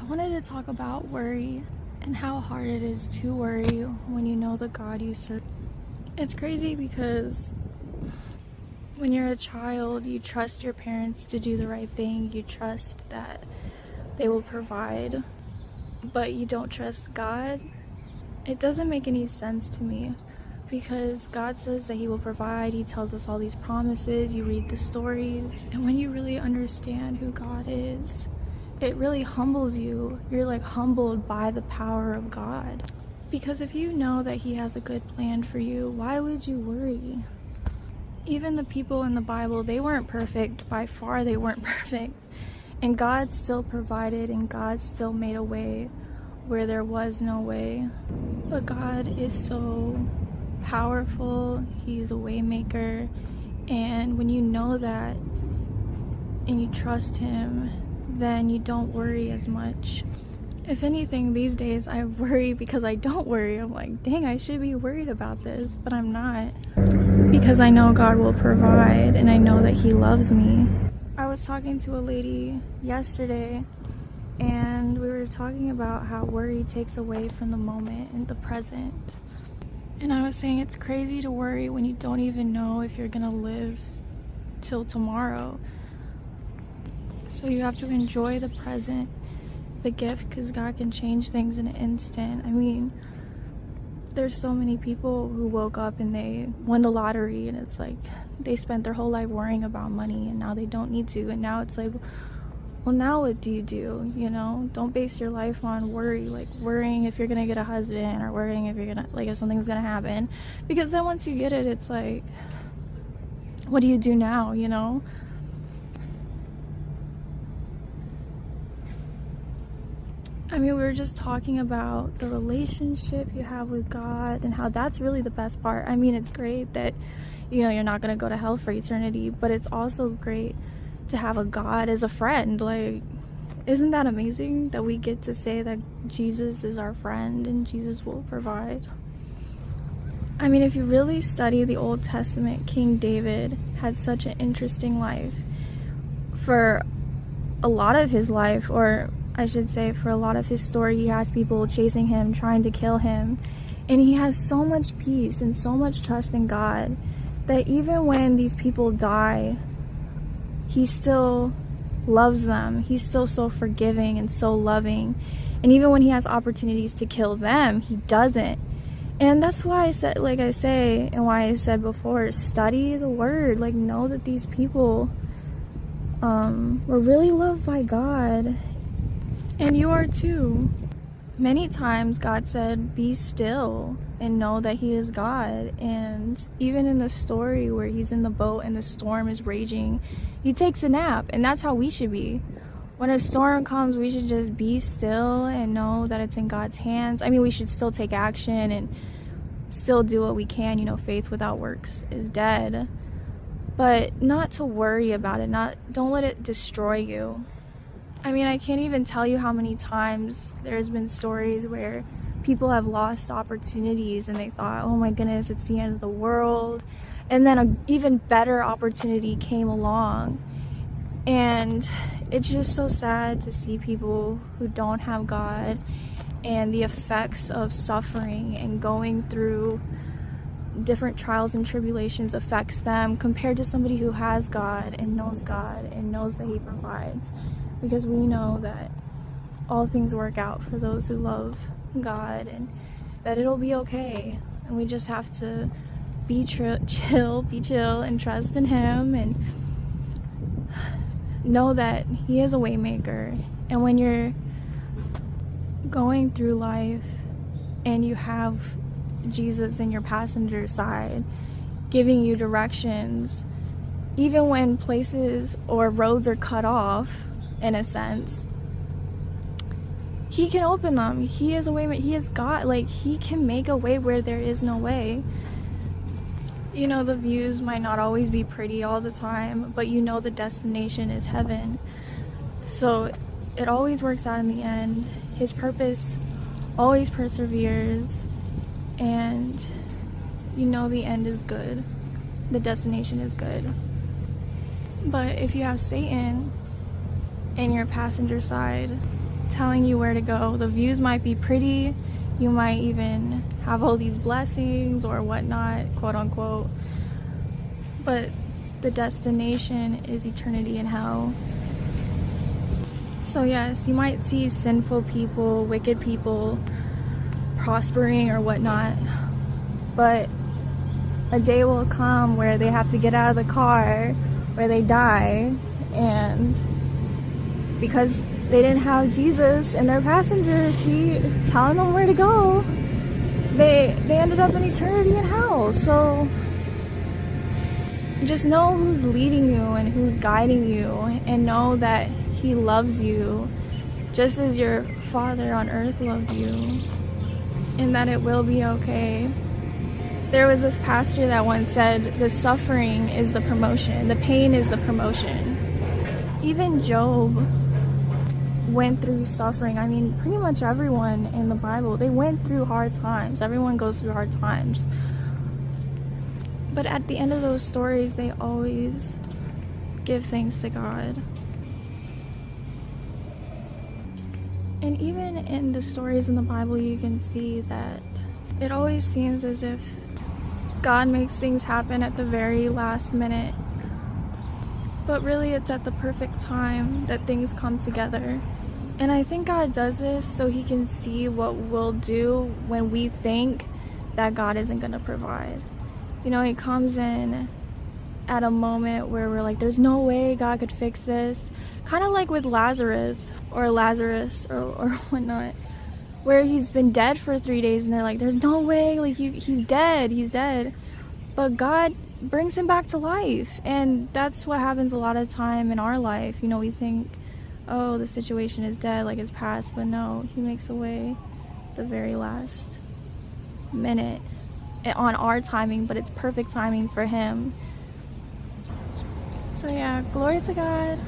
wanted to talk about worry and how hard it is to worry when you know the God you serve. It's crazy because when you're a child, you trust your parents to do the right thing. You trust that they will provide, but you don't trust God. It doesn't make any sense to me because God says that He will provide. He tells us all these promises. You read the stories, and when you really understand who God is, it really humbles you. You're like humbled by the power of God. Because if you know that He has a good plan for you, why would you worry? Even the people in the Bible, they weren't perfect. By far, they weren't perfect. And God still provided, and God still made a way where there was no way. But God is so powerful. He's a way maker. And when you know that and you trust Him, then you don't worry as much. If anything, these days I worry because I don't worry. I'm like, dang, I should be worried about this, but I'm not. Because I know God will provide, and I know that He loves me. I was talking to a lady yesterday, and we were talking about how worry takes away from the moment and the present. And I was saying it's crazy to worry when you don't even know if you're gonna live till tomorrow. So you have to enjoy the present, the gift, because God can change things in an instant. I mean, there's so many people who woke up and they won the lottery, and it's like they spent their whole life worrying about money, and now they don't need to. And now it's like, well, now what do? You know, don't base your life on worry, like worrying if you're gonna get a husband or worrying if you're gonna, like, if something's gonna happen. Because then once you get it, it's like, what do you do now, you know? I mean, we were just talking about the relationship you have with God and how that's really the best part. I mean, it's great that, you know, you're not going to go to hell for eternity, but it's also great to have a God as a friend. Like, isn't that amazing that we get to say that Jesus is our friend and Jesus will provide? I mean, if you really study the Old Testament, King David had such an interesting life. For a lot of his life, or I should say for a lot of his story, he has people chasing him, trying to kill him. And he has so much peace and so much trust in God that even when these people die, he still loves them. He's still so forgiving and so loving. And even when he has opportunities to kill them, he doesn't. And that's why I said, like I say, and why I said before, study the word. Like, know that these people were really loved by God. And you are too. Many times God said, be still and know that He is God. And even in the story where he's in the boat and the storm is raging, he takes a nap. And that's how we should be. When a storm comes, we should just be still and know that it's in God's hands. I mean, we should still take action and still do what we can. You know, faith without works is dead. But not to worry about it. Don't let it destroy you. I mean, I can't even tell you how many times there's been stories where people have lost opportunities and they thought, oh my goodness, it's the end of the world. And then an even better opportunity came along. And it's just so sad to see people who don't have God and the effects of suffering and going through different trials and tribulations affects them compared to somebody who has God and knows that He provides. Because we know that all things work out for those who love God and that it'll be okay. And we just have to be chill and trust in Him and know that He is a way maker. And when you're going through life and you have Jesus in your passenger side giving you directions, even when places or roads are cut off, in a sense, He can open them. He is a way. He is God. Like, He can make a way where there is no way. You know, the views might not always be pretty all the time, but you know the destination is heaven. So it always works out in the end. His purpose always perseveres, and you know the end is good. The destination is good. But if you have Satan in your passenger side, telling you where to go. The views might be pretty, you might even have all these blessings or whatnot, quote unquote, but the destination is eternity in hell. So yes, you might see sinful people, wicked people prospering or whatnot, but a day will come where they have to get out of the car, where they die, and because they didn't have Jesus in their passenger seat telling them where to go, they ended up in eternity in hell. So just know who's leading you and who's guiding you, and know that He loves you just as your Father on earth loved you, and that it will be okay. There was this pastor that once said, the suffering is the promotion, the pain is the promotion. Even Job went through suffering. I mean, pretty much everyone in the Bible, they went through hard times. Everyone goes through hard times. But at the end of those stories, they always give thanks to God. And even in the stories in the Bible, you can see that it always seems as if God makes things happen at the very last minute. But really, it's at the perfect time that things come together. And I think God does this so He can see what we'll do when we think that God isn't going to provide. You know, He comes in at a moment where we're like, there's no way God could fix this. Kind of like with Lazarus or whatnot, where he's been dead for 3 days and they're like, there's no way, like he's dead. But God brings him back to life. And that's what happens a lot of time in our life. You know, we think, oh, the situation is dead, like it's past, but no, He makes a way the very last minute on our timing, but it's perfect timing for Him. So yeah, glory to God.